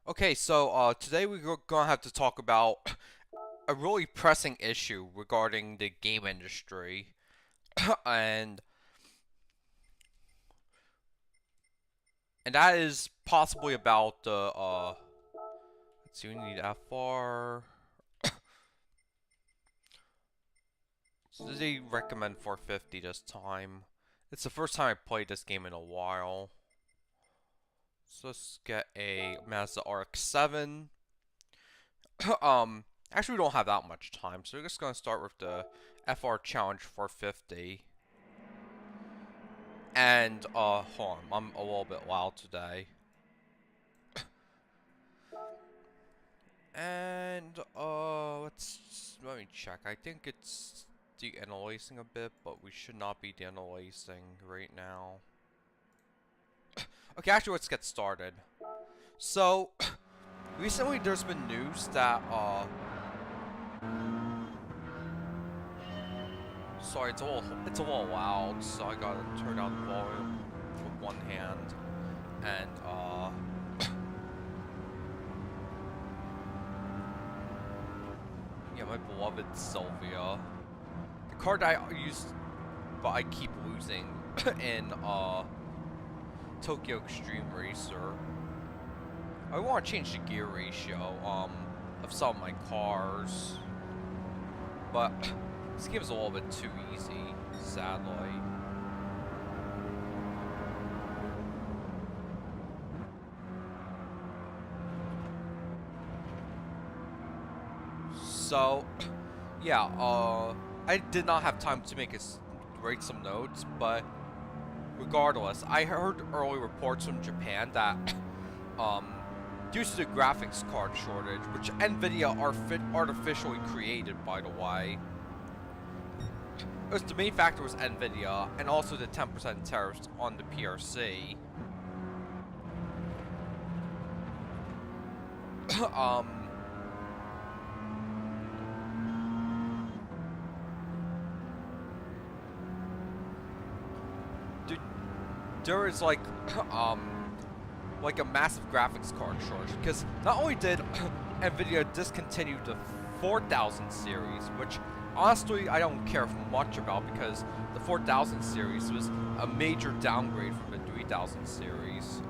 Okay, so today we're gonna have to talk about a really pressing issue regarding the game industry, and and that is possibly about the Let's see, we need FR. So they recommend 450 this time. It's the first time I played this game in a while. So let's get a Mazda RX-7. Actually, we don't have that much time, so we're just gonna start with the FR Challenge 450. And, hold on, I'm a little bit loud today. And, let me check. I think it's de-interlacing a bit, but we should not be de-interlacing right now. Okay, actually, let's get started. So, recently there's been news that, sorry, it's a little loud, so I gotta turn down the volume with one hand. And, yeah, my beloved Sylvia. The card I used, but I keep losing in, Tokyo Extreme Racer. I want to change the gear ratio, of some of my cars. But this game is a little bit too easy, sadly. So, yeah, I did not have time to write some notes, but regardless, I heard early reports from Japan that, due to the graphics card shortage, which NVIDIA artificially created, by the way, the main factor was NVIDIA, and also the 10% tariffs on the PRC. There is like a massive graphics card shortage, because not only did NVIDIA discontinue the 4000 series, which honestly I don't care much about, because the 4000 series was a major downgrade from the 3000 series.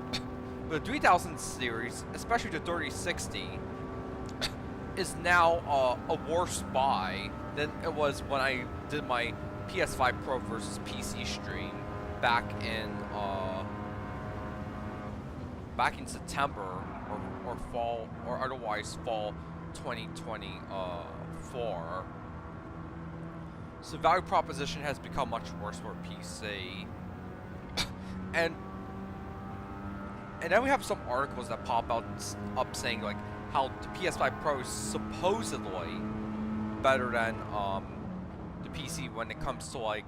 But the 3000 series, especially the 3060, is now a worse buy than it was when I did my PS5 Pro versus PC stream back in September or fall, or otherwise fall 2024. So the value proposition has become much worse for PC. and then we have some articles that pop up saying like how the PS5 Pro is supposedly better than the PC when it comes to like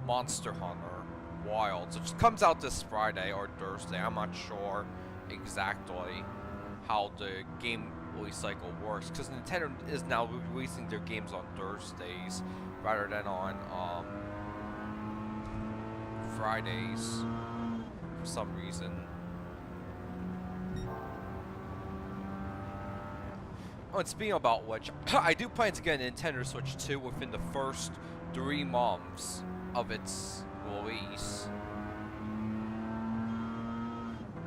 Monster Hunter Wilds, which comes out this Friday or Thursday. I'm not sure exactly how the game release cycle works, because Nintendo is now releasing their games on Thursdays rather than on Fridays for some reason. Oh, and speaking about which, I do plan to get a Nintendo Switch 2 within the first 3 months of its release.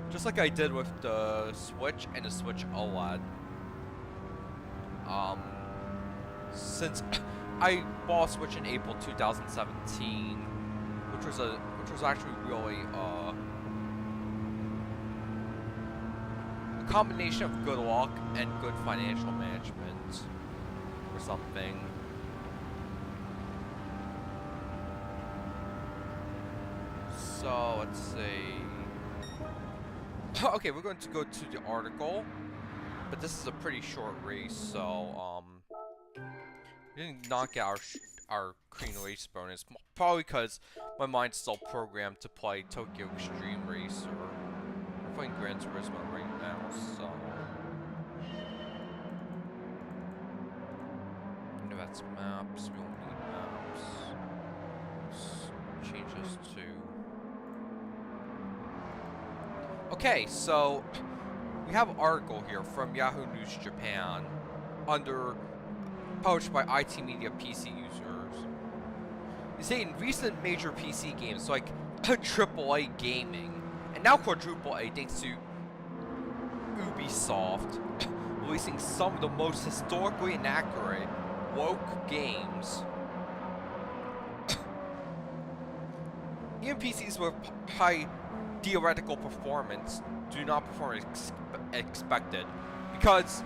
Just like I did with the Switch and the Switch OLED. Since I bought a Switch in April 2017, which was actually really a combination of good luck and good financial management or something. So let's see. Okay, we're going to go to the article, but this is a pretty short race, so we didn't knock out our clean race bonus, probably because my mind's still programmed to play Tokyo Extreme Racer. We're playing Gran Turismo right now, so that's maps. We don't need maps. Let's change this to. Okay, so we have an article here from Yahoo News Japan published by IT Media PC users. They say in recent major PC games like AAA gaming, and now quadruple A thanks to Ubisoft releasing some of the most historically inaccurate, woke games. Even PCs with high theoretical performance do not perform as expected because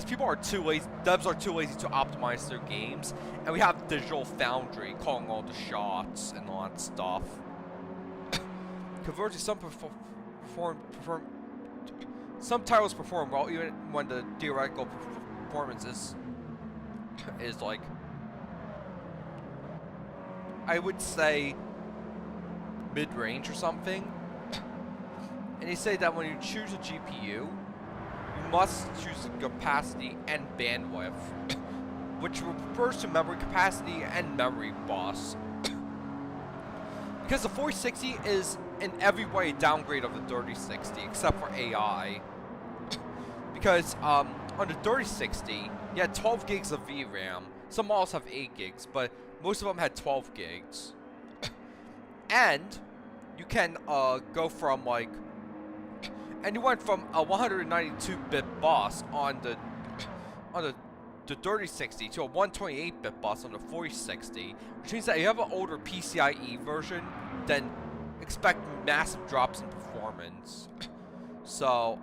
people are too lazy, devs are too lazy to optimize their games, and we have Digital Foundry calling all the shots and all that stuff. Conversely, some titles perform well even when the theoretical performance is like, I would say, mid-range or something. And they say that when you choose a GPU, you must choose capacity and bandwidth, which refers to memory capacity and memory bus. Because the 4060 is in every way a downgrade of the 3060, except for AI. Because on the 3060, you had 12 gigs of VRAM. Some models have 8 gigs, but most of them had 12 gigs. And you can go from like, and you went from a 192-bit bus on the 3060 to a 128-bit bus on the 4060, which means that if you have an older PCIe version, then expect massive drops in performance. So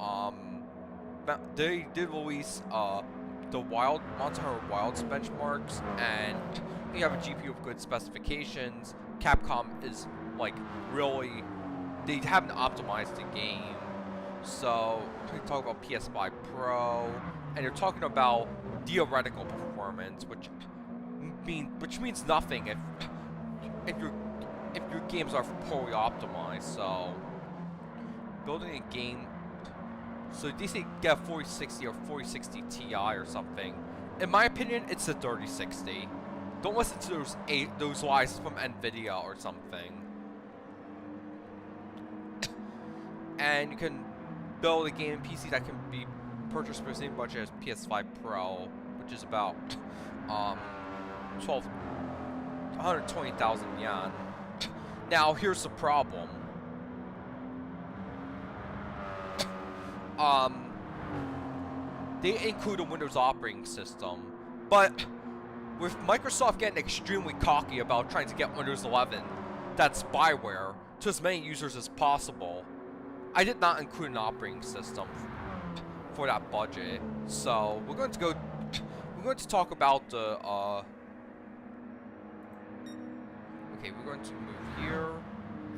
they did release the Monster Hunter Wilds benchmarks, and you have a GPU with good specifications. Capcom is like really, they haven't optimized the game. So we talk about PS5 Pro, and you're talking about theoretical performance, which means nothing if your games are poorly optimized. So building a game, so they say get a 4060 or 4060 Ti or something. In my opinion, it's a 3060. Don't listen to those lies from NVIDIA or something. And you can build a gaming PC that can be purchased for the same budget as PS5 Pro, which is about 120,000 yen. Now here's the problem. They include a Windows operating system, but with Microsoft getting extremely cocky about trying to get Windows 11 that's spyware to as many users as possible, I did not include an operating system for that budget. So we're going to talk about the okay, we're going to move here,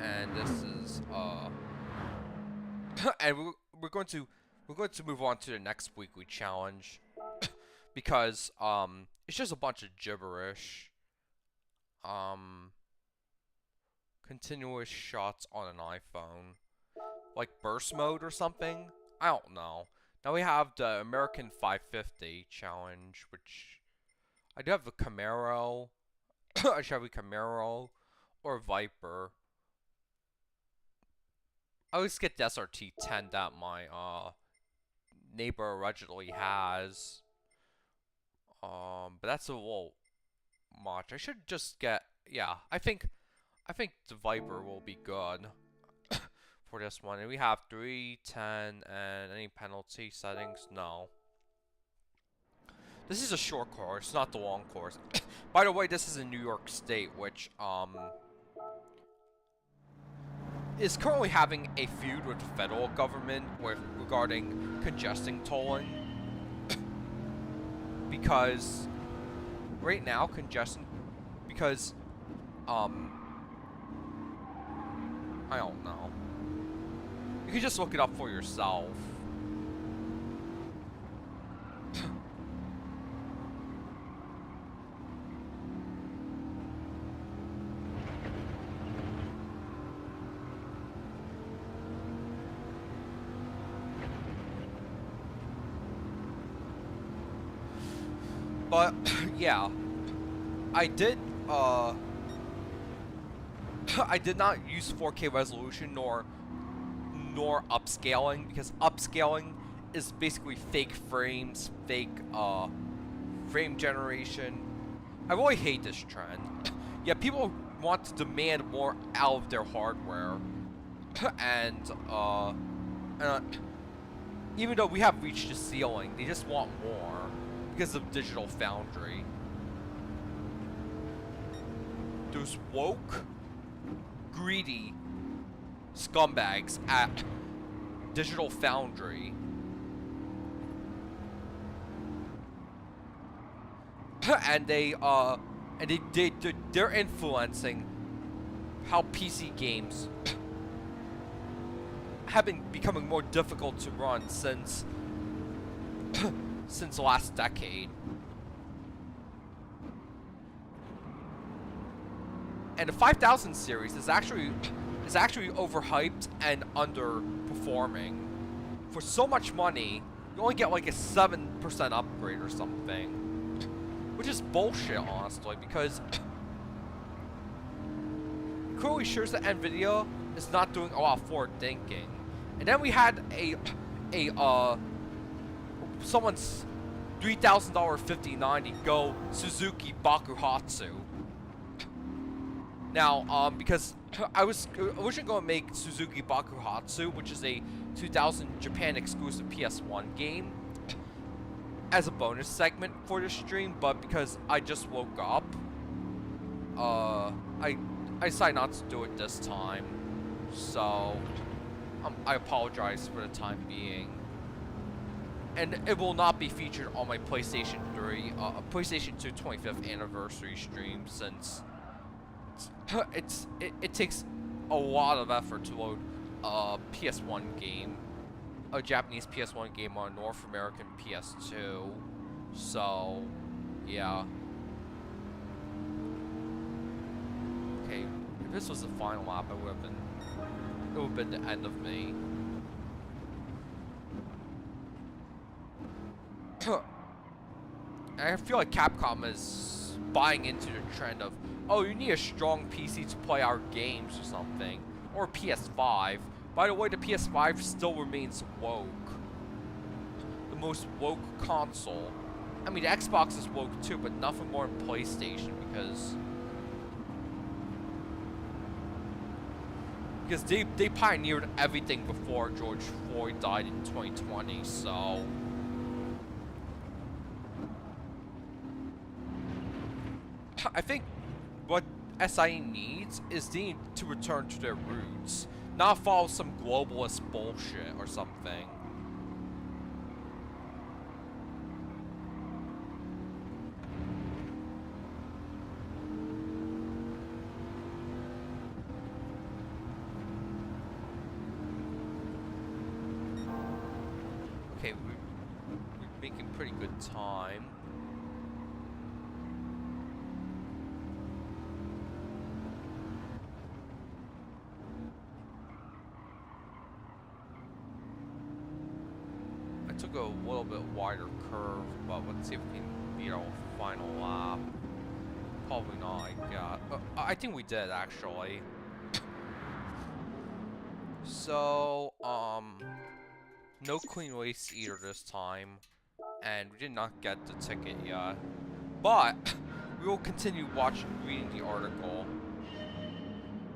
and this is and we're going to move on to the next weekly challenge because it's just a bunch of gibberish. Continuous shots on an iPhone, like burst mode or something. I don't know. Now we have the American 550 challenge, which I do have the Camaro. I should have a Camaro or Viper. I always get the SRT10 that my neighbor originally has. But that's a little much. I should just get, yeah, I think the Viper will be good for this one. And we have 3, 10, and any penalty settings? No. This is a short course, not the long course. By the way, this is in New York State, which is currently having a feud with the federal government regarding congestion tolling. Because right now because I don't know. You can just look it up for yourself. But yeah, I did not use 4K resolution nor ignore upscaling, because upscaling is basically fake frames, fake frame generation. I really hate this trend. Yeah, people want to demand more out of their hardware, and even though we have reached the ceiling, they just want more because of Digital Foundry. Those woke, greedy scumbags at Digital Foundry and they're influencing how PC games have been becoming more difficult to run since since the last decade. And the 5000 series is actually overhyped and underperforming. For so much money, you only get like a 7% upgrade or something, which is bullshit, honestly, because it clearly shows that NVIDIA is not doing a lot of forward thinking. And then we had someone's $3,000 5090 go Suzuki Bakuhatsu. Now, because I was originally going to make Suzuki Bakuhatsu, which is a 2000 Japan exclusive PS1 game, as a bonus segment for the stream, but because I just woke up, I decided not to do it this time. So, I apologize for the time being. And it will not be featured on my PlayStation 3, PlayStation 2 25th anniversary stream, since it takes a lot of effort to load a PS1 game, a Japanese PS1 game on a North American PS2. So, yeah. Okay, if this was the final lap, it would have been the end of me. I feel like Capcom is buying into the trend of, oh, you need a strong PC to play our games or something. Or PS5. By the way, the PS5 still remains woke. The most woke console. I mean, the Xbox is woke too, but nothing more than PlayStation, because they pioneered everything before George Floyd died in 2020, so... I think what SIE needs is they need to return to their roots, not follow some globalist bullshit or something. Okay, we're making pretty good time. Took a little bit wider curve, but let's see if we can beat our final lap. Probably not, I think we did, actually. So, no clean race either this time, and we did not get the ticket yet. But, we will continue reading the article.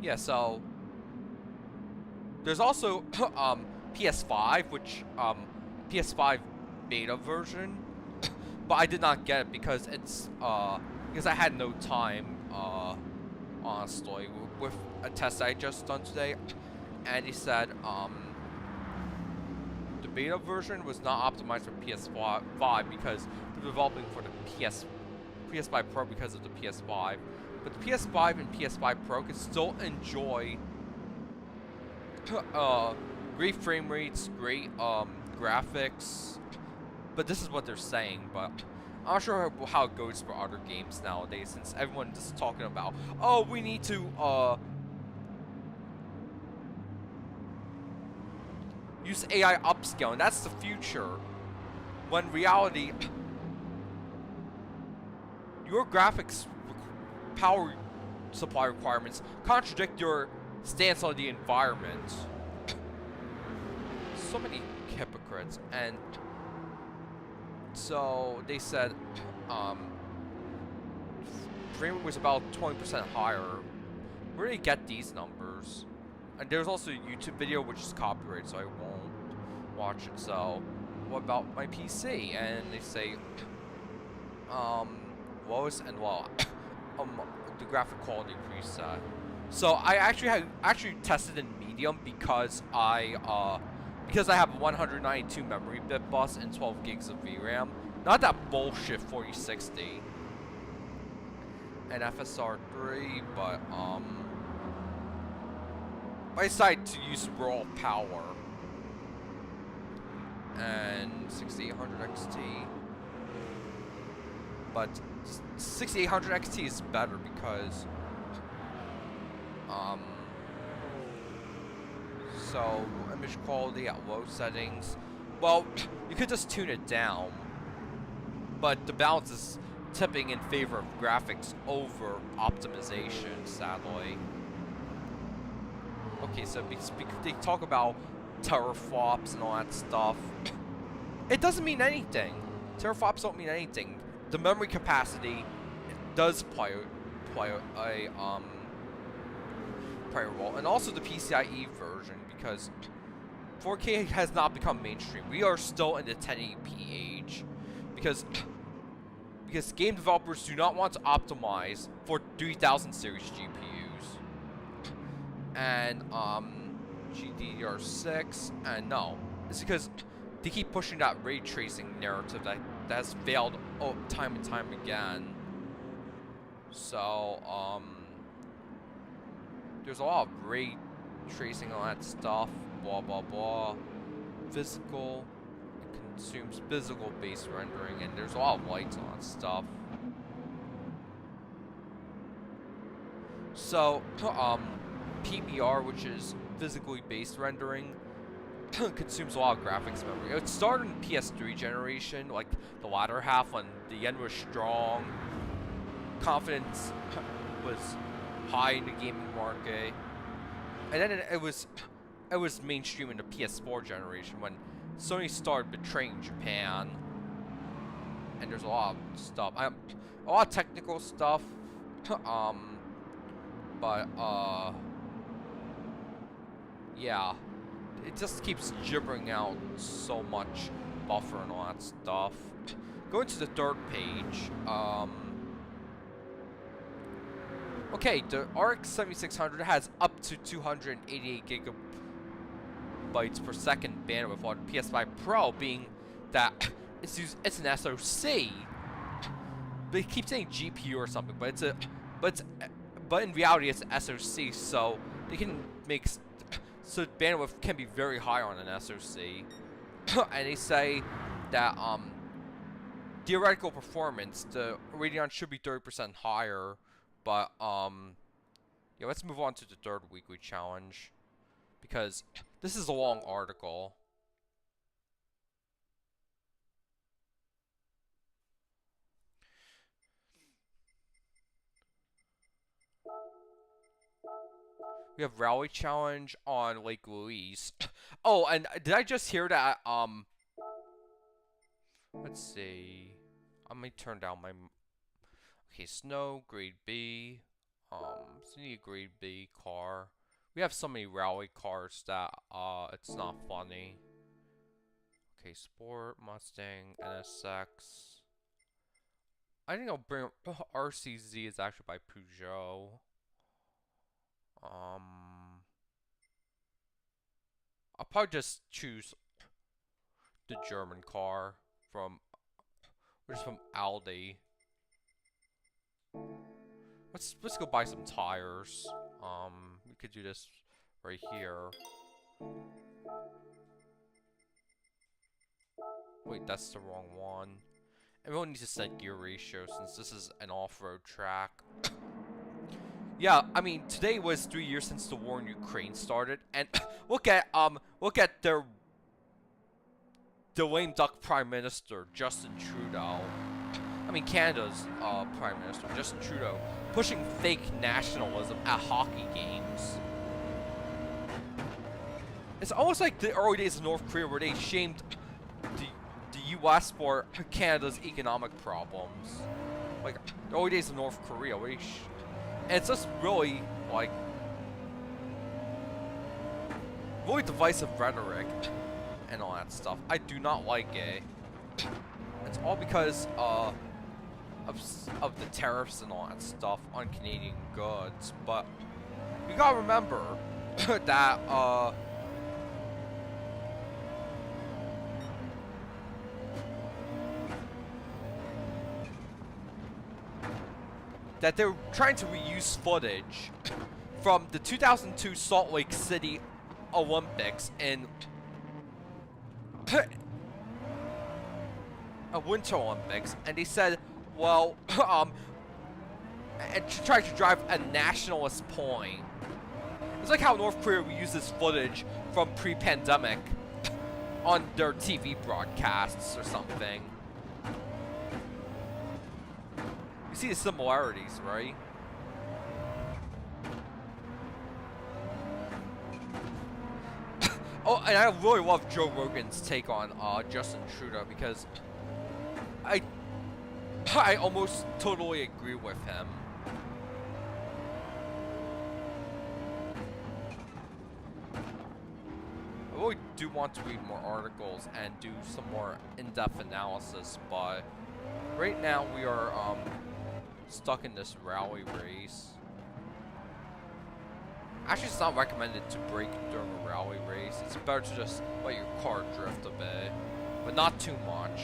Yeah, so, there's also, PS5, which, PS5 beta version, but I did not get it because it's because I had no time, honestly, with a test I just done today, and he said the beta version was not optimized for PS5 because they're developing for the PS5 Pro because of the PS5, but the PS5 and PS5 Pro can still enjoy great frame rates, great graphics, but this is what they're saying. But I'm not sure how it goes for other games nowadays, since everyone's just talking about, oh, we need to use AI upscaling. That's the future, when reality, your graphics power supply requirements contradict your stance on the environment. so many hypocrites, and so they said frame rate was about 20% higher. Where do you get these numbers? And there's also a YouTube video which is copyrighted, so I won't watch it. So what about my PC? And they say lowest and low the graphic quality preset. So I actually tested in medium because I have a 192 memory bit bus and 12 gigs of VRAM. Not that bullshit 4060 and FSR3, but I decided to use raw power and 6800 XT. But 6800 XT is better because so image quality at low settings, well, you could just tune it down, but the balance is tipping in favor of graphics over optimization, sadly. Okay, so they talk about teraflops and all that stuff. It doesn't mean anything. Teraflops don't mean anything. The memory capacity does play a role, and also the PCIe version, because 4K has not become mainstream. We are still in the 1080p age, because game developers do not want to optimize for 3000 series GPUs and GDDR6, and no, it's because they keep pushing that ray tracing narrative that has failed time and time again. So there's a lot of ray tracing on that stuff, blah blah blah. Physical, it consumes physical based rendering, and there's a lot of lights on that stuff. So PBR, which is physically based rendering, consumes a lot of graphics memory. It started in PS3 generation, like the latter half when the yen was strong, confidence was high in the gaming market, and then it was mainstream in the PS4 generation when Sony started betraying Japan. And there's a lot of stuff, a lot of technical stuff, but yeah, it just keeps gibbering out so much buffer and all that stuff. Going to the third page, okay, the RX 7600 has up to 288 gigabytes per second bandwidth, while the PS5 Pro being that it's an SoC. They keep saying GPU or something, but but in reality it's an SoC, so they can make so bandwidth can be very high on an SoC. And they say that theoretical performance, the Radeon should be 30% higher. But yeah, let's move on to the third weekly challenge, because this is a long article. We have rally challenge on Lake Louise. Oh, and did I just hear that let's see. I might turn down my okay, snow, grade B. So we need a grade B car. We have so many rally cars that it's not funny. Okay, sport, Mustang, NSX. I think I'll bring RCZ is actually by Peugeot. I'll probably just choose the German car which is from Aldi. Let's go buy some tires. We could do this right here. Wait, that's the wrong one. Everyone needs to set gear ratio since this is an off-road track. Yeah, I mean, today was 3 years since the war in Ukraine started, and look at the lame duck Prime Minister Justin Trudeau. I mean, Canada's Prime Minister Justin Trudeau pushing fake nationalism at hockey games. It's almost like the early days of North Korea where they shamed the U.S. for Canada's economic problems. Like, the early days of North Korea, where and it's just really, like, really divisive rhetoric and all that stuff. I do not like it. It's all because of the tariffs and all that stuff on Canadian goods. But you gotta remember that that they're trying to reuse footage from the 2002 Salt Lake City Olympics in Winter Olympics, and they said, well, and to try to drive a nationalist point. It's like how North Korea reuses footage from pre-pandemic on their TV broadcasts or something. You see the similarities, right? Oh, and I really love Joe Rogan's take on Justin Trudeau, because I almost totally agree with him. I really do want to read more articles and do some more in-depth analysis, but right now we are stuck in this rally race. Actually, it's not recommended to brake during a rally race. It's better to just let your car drift a bit, but not too much.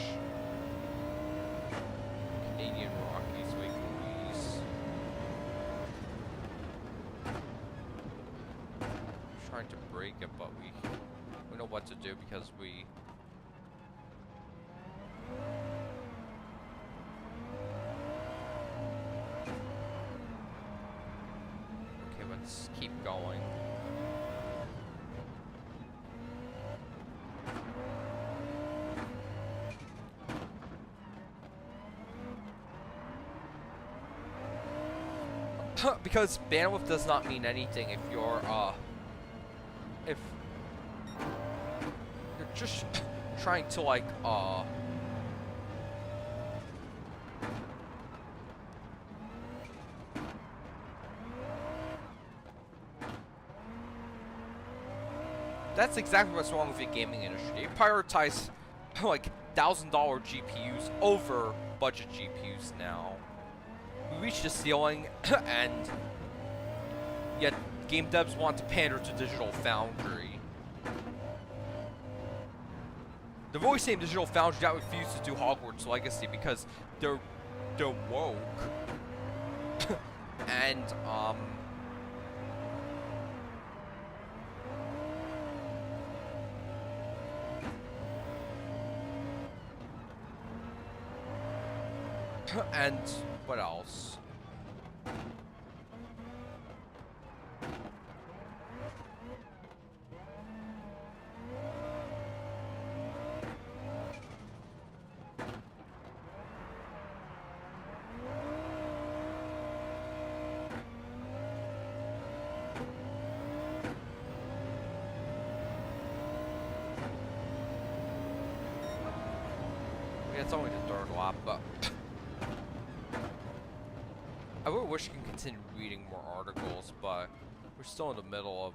Canadian Rockies, wait, please. Trying to brake it, but we know what to do because we. Let's keep going. Because bandwidth does not mean anything if you're just trying to like that's exactly what's wrong with the gaming industry. They prioritize like $1,000 GPUs over budget GPUs now. We reached the ceiling, and yet game devs want to pander to Digital Foundry. The really same Digital Foundry that refused to do Hogwarts Legacy because they're woke. And and what else? Yeah, it's only the third lap, but I really wish I could continue reading more articles, but we're still in the middle of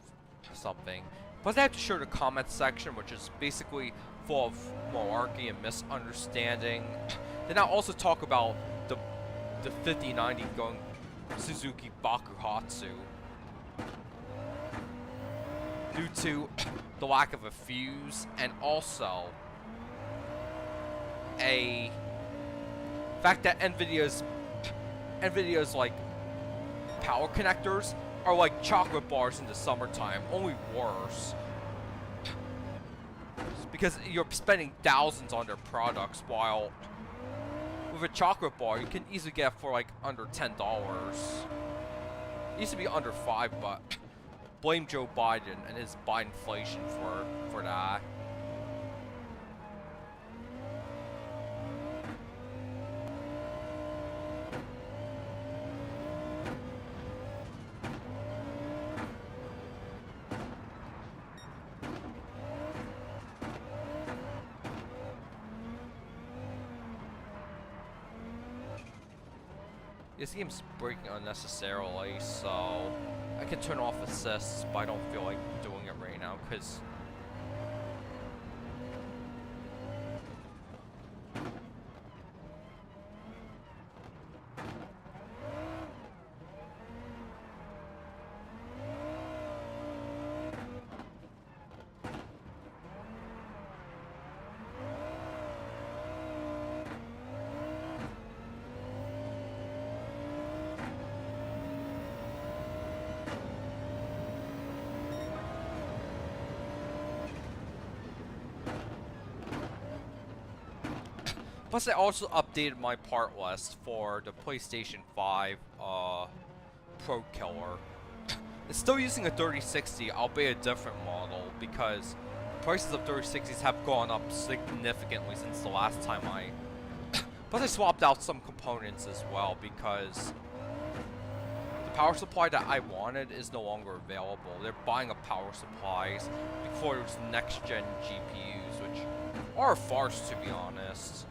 something. But I have to show the comment section, which is basically full of malarkey and misunderstanding. Then I'll also talk about the 5090 going Suzuki Bakuhatsu due to the lack of a fuse, and also a fact that NVIDIA's like power connectors are like chocolate bars in the summertime, only worse. Because you're spending thousands on their products, while with a chocolate bar you can easily get for like under $10. It used to be under $5, but blame Joe Biden and his Bidenflation for that. This game's breaking unnecessarily, so I can turn off assists, but I don't feel like doing it right now, because plus, I also updated my part list for the PlayStation 5 Pro Killer. It's still using a 3060, albeit a different model, because prices of 3060s have gone up significantly since the last time I... Plus, I swapped out some components as well, because the power supply that I wanted is no longer available. They're buying up power supplies before there's next-gen GPUs, which are a farce, to be honest.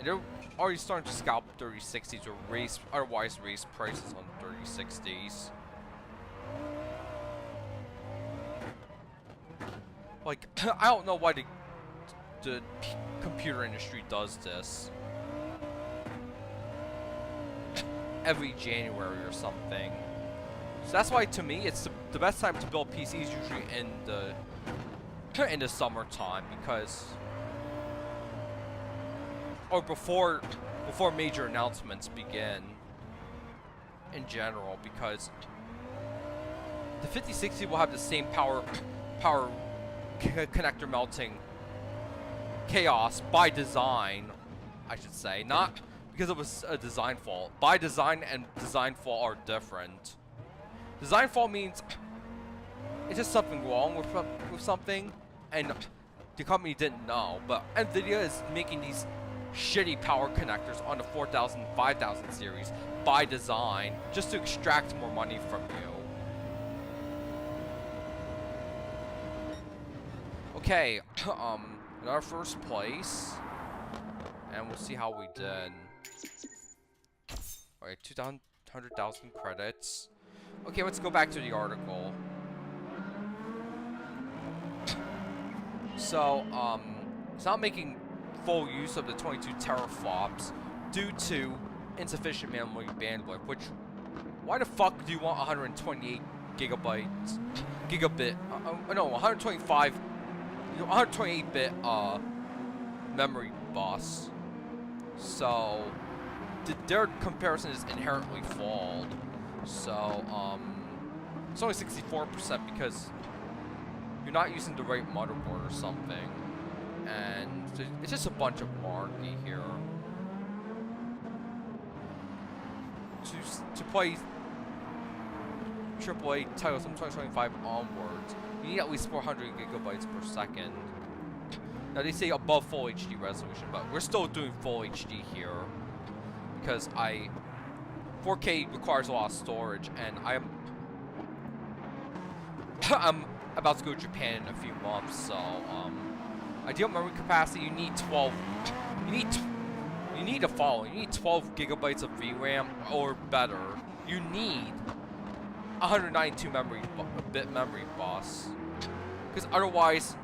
They're already starting to scalp 3060s or otherwise raise prices on 3060s. Like, I don't know why the computer industry does this every January or something. So that's why, to me, it's the best time to build PCs usually in the summertime, because or before major announcements begin in general, because the 5060 will have the same power connector melting chaos by design, I should say, not because it was a design fault. By design and design fault are different. Design fault means it's just something wrong with something and the company didn't know, but NVIDIA is making these shitty power connectors on the 4000, 5000 series by design, just to extract more money from you. Okay, in our first place, and we'll see how we did. Alright, 200,000 credits. Okay, let's go back to the article. So, it's not making full use of the 22 teraflops due to insufficient memory bandwidth, which, why the fuck do you want 128 gigabytes, no, 128-bit memory bus? So, their comparison is inherently flawed. So, it's only 64% because you're not using the right motherboard or something. And it's just a bunch of malarkey here. To play AAA titles from 2025 onwards, you need at least 400 gigabytes per second. Now they say above full HD resolution, but we're still doing full HD here because 4K requires a lot of storage, and I'm about to go to Japan in a few months, so ideal memory capacity, you need 12. You need the following. You need 12 gigabytes of VRAM or better. You need 192-bit memory bus, because otherwise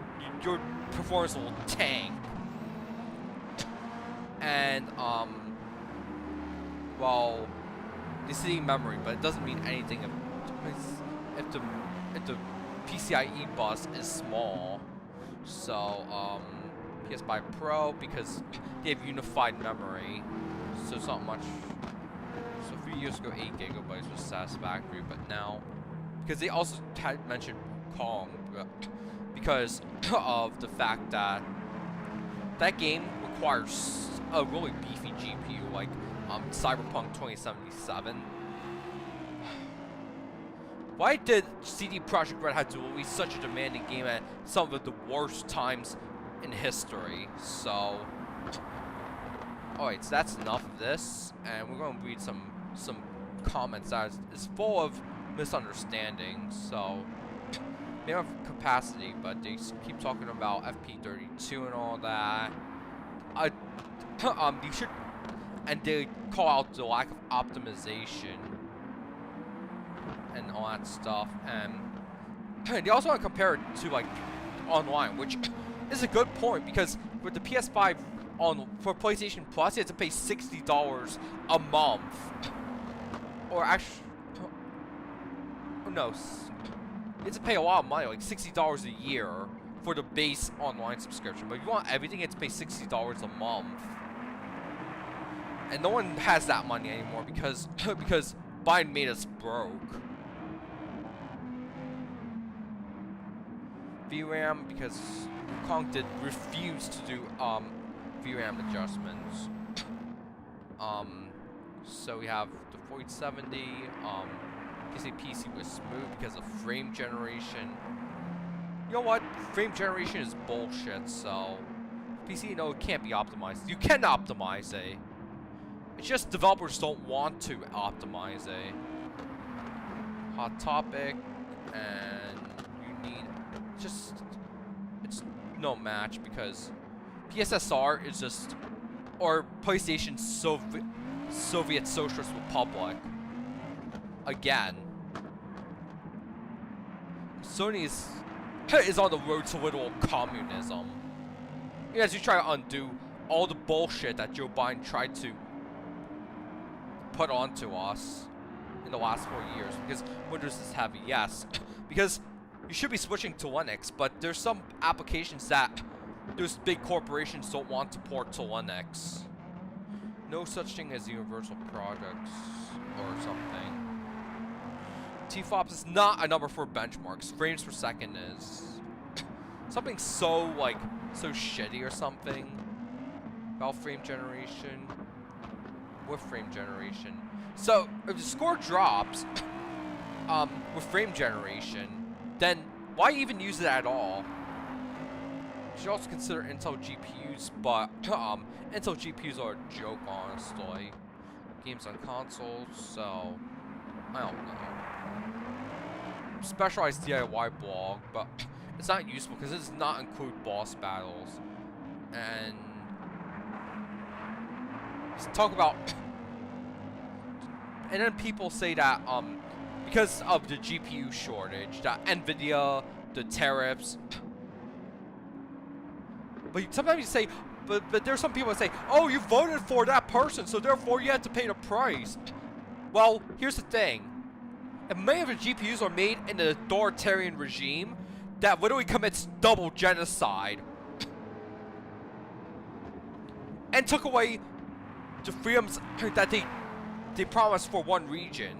your performance will tank. And well, they say memory, but it doesn't mean anything if the PCIe bus is small. So, PS5 Pro, because they have unified memory, so it's not much. So a few years ago, 8 gigabytes was satisfactory, but now, because they also had mentioned Wukong, because of the fact that that game requires a really beefy GPU, like Cyberpunk 2077. Why did CD Projekt Red have to release such a demanding game at some of the worst times in history? So, alright, so that's enough of this, and we're going to read some comments that is full of misunderstandings. So, they have capacity, but they keep talking about FP32 and all that. You should, and they call out the lack of optimization and all that stuff, and they also want to compare it to like online, which is a good point because with the PS5 for PlayStation Plus, you have to pay $60 a month, or actually, no, you have to pay a lot of money, like $60 a year for the base online subscription. But if you want everything, you have to pay $60 a month, and no one has that money anymore because Biden made us broke. VRAM, because Wukong did refuse to do VRAM adjustments. So we have the 4070. You say PC was smooth because of frame generation. You know what? Frame generation is bullshit. So PC, no, it can't be optimized. You can optimize it. It's just developers don't want to optimize it. Hot topic, and you need it's no match because PSSR is just, or PlayStation Soviet Socialist Republic. Again, Sony is on the road to literal communism. As you try to undo all the bullshit that Joe Biden tried to put onto us in the last 4 years, because Windows is heavy, yes, because you should be switching to Linux, but there's some applications that those big corporations don't want to port to Linux. No such thing as universal products or something. TFLOPS is not a number for benchmarks. Frames per second is something so shitty or something. About frame generation. With frame generation. So if the score drops with frame generation, then why even use it at all? You should also consider Intel GPUs, but Intel GPUs are a joke, honestly. Games on consoles, so I don't know. Specialized DIY blog, but it's not useful because it does not include boss battles. And let's talk about. And then people say that because of the GPU shortage, that NVIDIA, the tariffs. But sometimes you say, but there's some people that say, oh, you voted for that person, so therefore you have to pay the price. Well, here's the thing. If many of the GPUs are made in an authoritarian regime that literally commits double genocide and took away the freedoms that they promised for one region,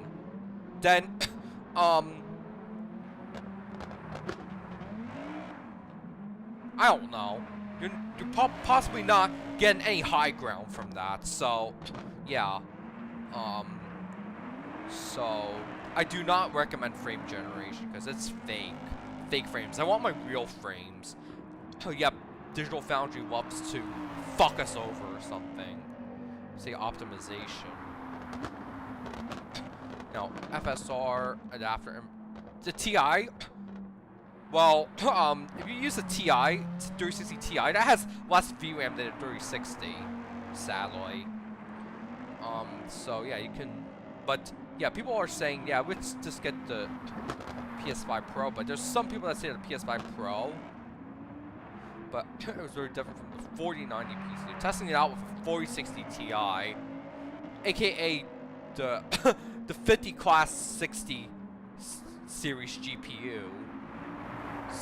then I don't know. You're possibly not getting any high ground from that. So yeah. So I do not recommend frame generation because it's fake frames. I want my real frames. Oh yep, Digital Foundry loves to fuck us over or something. Say optimization. Now FSR adapter, the TI. Well, if you use a TI, 3060 Ti, that has less VRAM than a 3060, sadly. So yeah, you can, but yeah, people are saying, yeah, let's just get the PS5 Pro, but there's some people that say the PS5 Pro, but it was very different from the 4090 PC. They're testing it out with a 4060 Ti, aka the the 50 class 60 series GPU.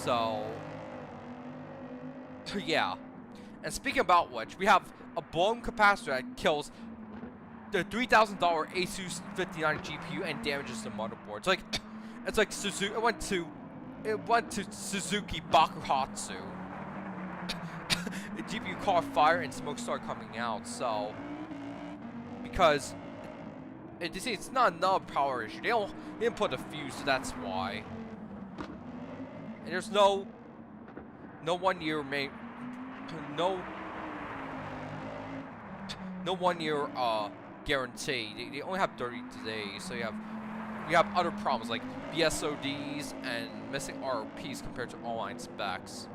So yeah, and speaking about which, we have a blown capacitor that kills the $3,000 Asus 59 GPU and damages the motherboard. It's like Suzuki. It went to Suzuki Bakuhatsu. The GPU caught fire and smoke started coming out. So because it's not another power issue. They didn't put a fuse, so that's why. And there's no 1 year no 1 year guarantee. They only have 30 days, so you you have other problems like BSODs and missing ROPs compared to online specs.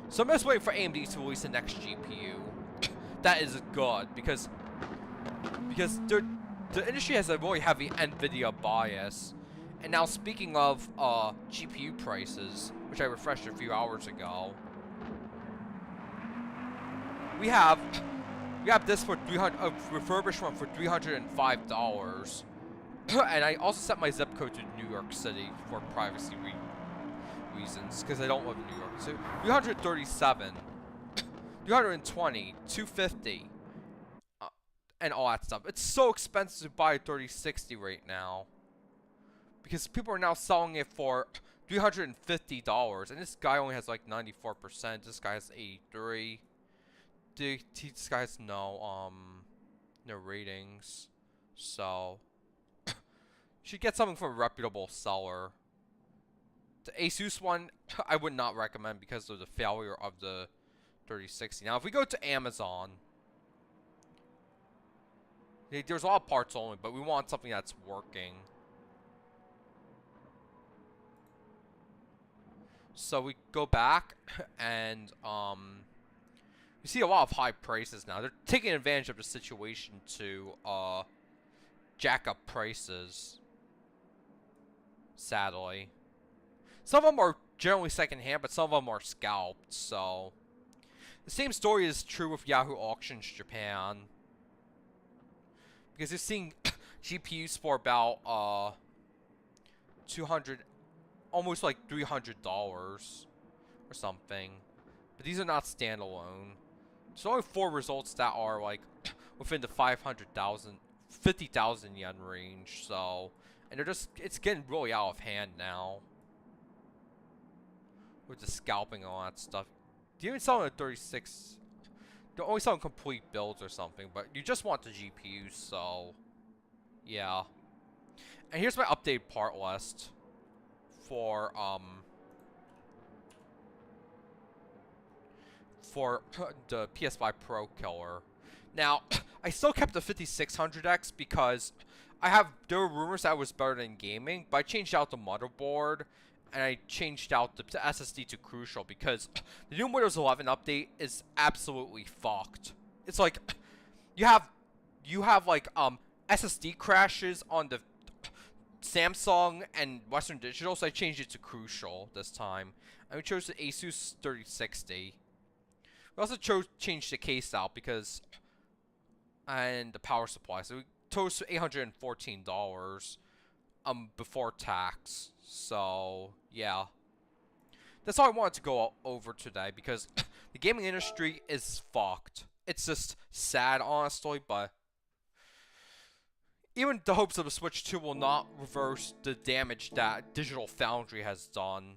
So I'm just waiting for AMD to release the next GPU. That is good because the industry has a really heavy NVIDIA bias. And now speaking of GPU prices, which I refreshed a few hours ago, we have this for a refurbished one for $305. And I also set my zip code to New York City for privacy reasons, because I don't live in New York. So 337, 320, 250, and all that stuff. It's so expensive to buy a 3060 right now, because people are now selling it for $350, and this guy only has like 94%. This guy has 83. This guy has no ratings, so you should get something from a reputable seller. The Asus one, I would not recommend because of the failure of the 3060. Now, if we go to Amazon, there's a lot of parts only, but we want something that's working. So we go back, and you see a lot of high prices now. They're taking advantage of the situation to jack up prices, sadly. Some of them are generally secondhand, but some of them are scalped, so the same story is true with Yahoo Auctions Japan, because you're seeing GPUs for about 200, almost like $300 or something, but these are not standalone. There's only 4 results that are like within the 500,000, 50,000 yen range, so, and they're just, it's getting really out of hand now with the scalping and all that stuff. Do you even sell a 36? They're only selling complete builds or something, but you just want the GPU, so yeah. And here's my updated part list for the PS5 Pro killer. Now, I still kept the 5600X because there were rumors that it was better than gaming, but I changed out the motherboard and I changed out the SSD to Crucial because the new Windows 11 update is absolutely fucked. It's like you have like SSD crashes on the Samsung and Western Digital, so I changed it to Crucial this time. And we chose the Asus 3060. We also changed the case out because, and the power supply. So we chose $814 before tax. So yeah, that's all I wanted to go over today because the gaming industry is fucked. It's just sad, honestly, but even the hopes of the Switch 2 will not reverse the damage that Digital Foundry has done.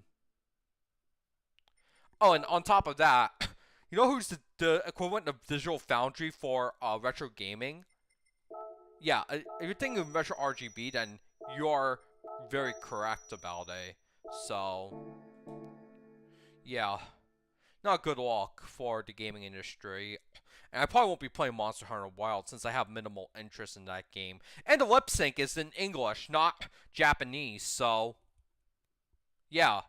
Oh, and on top of that, you know who's the equivalent of Digital Foundry for retro gaming? Yeah, if you're thinking of retro RGB, then you're very correct about it. So, yeah, not good luck for the gaming industry. And I probably won't be playing Monster Hunter Wild since I have minimal interest in that game. And the lip sync is in English, not Japanese, so yeah.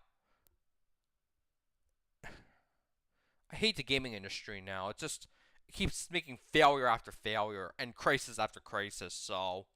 I hate the gaming industry now. It keeps making failure after failure and crisis after crisis, so